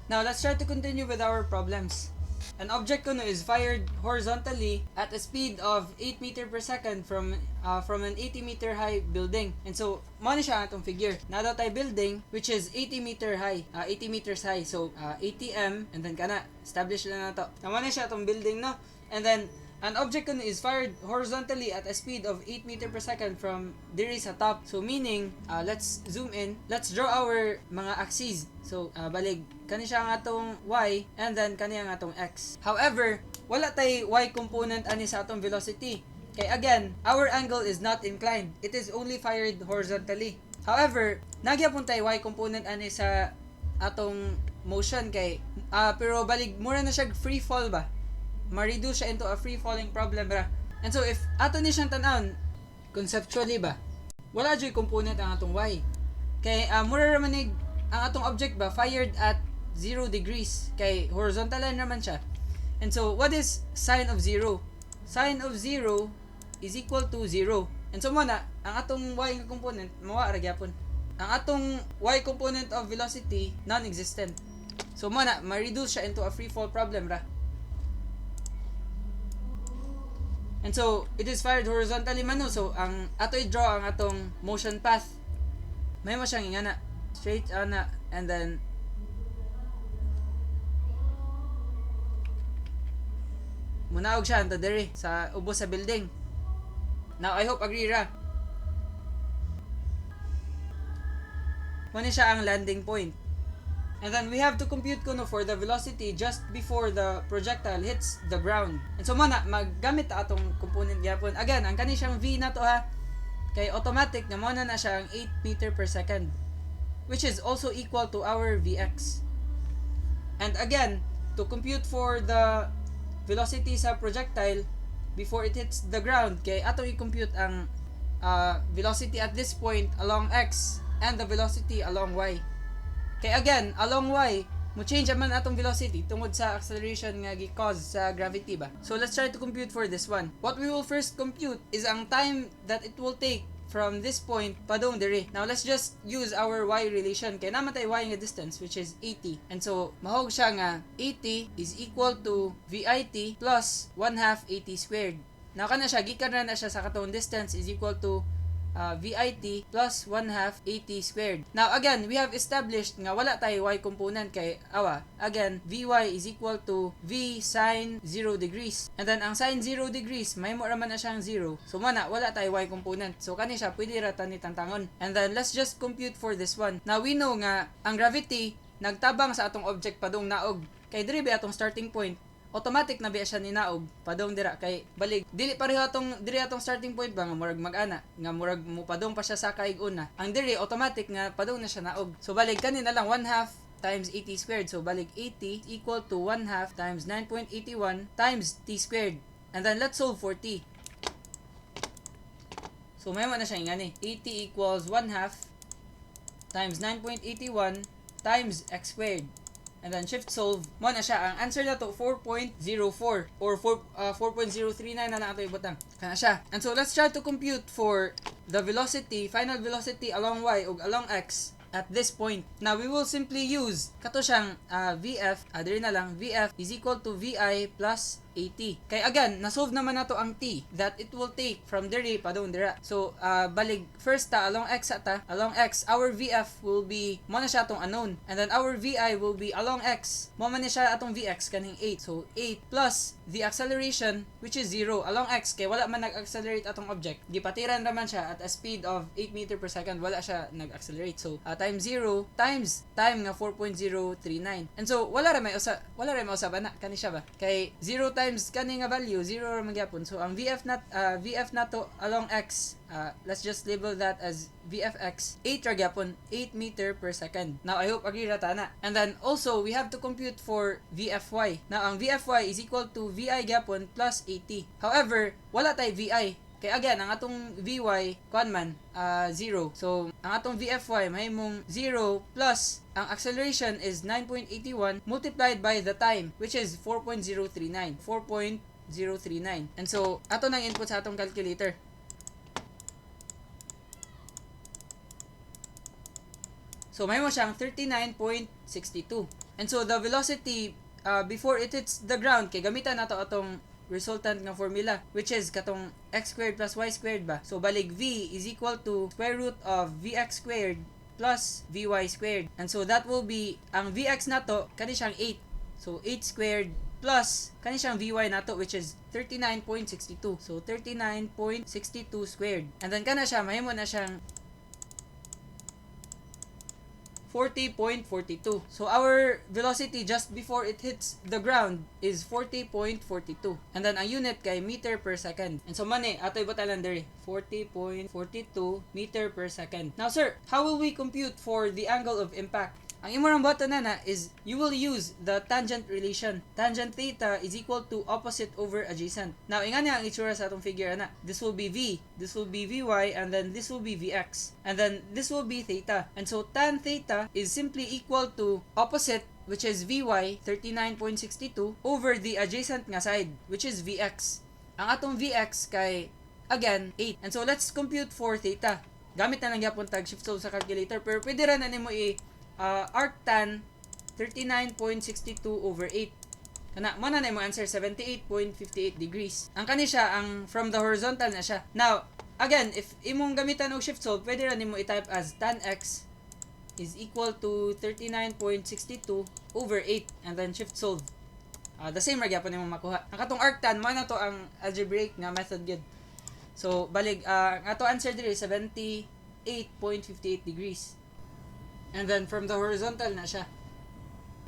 Now, let's try to continue with our problems. An object kuno is fired horizontally at a speed of 8 meter per second from an 80 meter high building. And so, mo ni siya atong figure. Nado tay building which is 80 meter high, 80 meters high. So, 80 m and then kana establish lang nato. Mo ni siya atong building no. And then an object kuno is fired horizontally at a speed of 8 meter per second from diri sa top. So meaning, let's zoom in. Let's draw our mga axes. So balig kani siya ang atong y and then kani ang atong x. However, wala tay y component ani sa atong velocity. Kay again, our angle is not inclined. It is only fired horizontally. However, nagyapon tay y component ani sa atong motion kay pero balig mura na siya free fall ba. Ma-reduce siya into a free falling problem ra. And so if ato ni siyang tan-awon conceptually ba, wala joy component ang atong y. Kay mura ra man ang atong object ba fired at 0 degrees kay horizontal line naman siya. And so what is sine of 0? Sine of 0 is equal to 0. And so muna ang atong y nga component mawa ra gyapon. Ang atong y component of velocity non-existent. So muna ma-reduce siya into a free fall problem ra. And so, it is fired horizontally man no. So, ang ato i-draw ang atong motion path. May mo siyang ingana. Straight ana. And then, munaog siya anto diri sa ubos sa building. Now, I hope agree ra. Muna siya ang landing point. And then we have to compute kuno for the velocity just before the projectile hits the ground. And so muna maggamit ta atong component gyapon. Again, ang kani siyang v na to ha. Kay automatic na muna na siya ang 8 meter per second, which is also equal to our vx. And again, to compute for the velocity sa projectile before it hits the ground, kay ato i-compute ang velocity at this point along x and the velocity along y. Kay again, along y, mo change man atong velocity tungod sa acceleration nga gi-cause sa gravity ba. So let's try to compute for this one. What we will first compute is ang time that it will take from this point padung diri. Now let's just use our y relation kay naman tay y nga distance which is 80. And so mahog siya nga 80 is equal to VIT plus 1/2 80 squared. Now kana siya gikan na siya sa katong distance is equal to VIT plus 1/2 80 squared. Now again, we have established nga wala tayo y component kay again, Vy is equal to V sine 0 degrees. And then ang sine 0 degrees, may mo raman na siyang 0. So wala tayo y component. So kani siya pwede ra ta ni tantangon. And then let's just compute for this one. Now we know nga ang gravity nagtabang sa atong object padung naog. Kay diri ba atong starting point, automatic na biya siya ninaog padong dira kay balig dili pareho atong diri atong starting point ba nga murag mag-ana nga murag mo padong pa siya sa kaig una. Ang diri automatic nga padong na siya naog. So balig kanina lang 1/2 times 80 squared. So balig 80 equal to 1/2 times 9.81 times t squared. And then let's solve for t. So may man na siya ingani. 80 equals 1/2 times 9.81 times x squared. And then shift solve, mo na siya. Ang answer na to 4.04 or 4.039 na lang ato ibutang. Kana siya. And so let's try to compute for the velocity, final velocity along y ug along x at this point. Now we will simply use kato siyang VF, diri na lang VF is equal to VI plus 80. Kay again, na-solve naman nato ang t that it will take from diri padung dira. So balig first along x along x our VF will be mo na siya atong unknown and then our VI will be along x mo man ni siya atong VX kaning 8. So 8 plus the acceleration which is 0 along x kay wala man nag-accelerate atong object. Gipatiran raman siya at a speed of 8 meter per second, wala siya nag-accelerate. So times 0 times time nga 4.039. And so wala ra may usab ana kani siya ba kay 0 times kani nga value 0 ra magyapon. So ang VF nato along x, let's just label that as VFX 8 ra gyapon, 8 meter per second. Now I hope agree ra ta na. And then also we have to compute for VFY. Now ang VFY is equal to VI gyapon plus 80. However, wala tay VI. Kay again, ang atong VY, kuan man, 0. So, ang atong VFY, mahimong 0 plus, ang acceleration is 9.81 multiplied by the time, which is 4.039. 4.039. And so, ato nang input sa atong calculator. So, mahimo siyang 39.62. And so the velocity before it hits the ground, kay gamitan nato atong resultant nga formula, which is katong x squared plus y squared ba. So balik v is equal to square root of vx squared plus vy squared. And so that will be, ang vx nato kani siyang 8. So 8 squared plus kani siyang vy nato, which is 39.62. So 39.62 squared. And then kana siya mahimo na siyang 40.42. So our velocity just before it hits the ground is 40.42. And then ang unit kay meter per second. And so mani, ato'y batalan diri, 40.42 meter per second. Now sir, how will we compute for the angle of impact? Ang imong bata na is you will use the tangent relation. Tangent theta is equal to opposite over adjacent. Now, ingani ang itsura sa atong figure ana. This will be v, this will be vy, and then this will be vx. And then this will be theta. And so tan theta is simply equal to opposite, which is vy 39.62 over the adjacent nga side, which is vx. Ang atong vx kay again 8. And so let's compute for theta. Gamit na lang gyapon tag shift solve sa calculator, pero pwede ra na nimo arctan 39.62 over 8. Kana mo na mo answer 78.58 degrees. Ang kani siya ang from the horizontal na siya. Now, again, if imong gamitan og shift solve, pwede ra nimo i-type as tan x is equal to 39.62 over 8 and then shift solve. The same ra gyapon nimo makuha. Ang katong arctan mo na to ang algebraic nga method gyud. So, balig ang ato answer diri 78.58 degrees. And then from the horizontal na siya.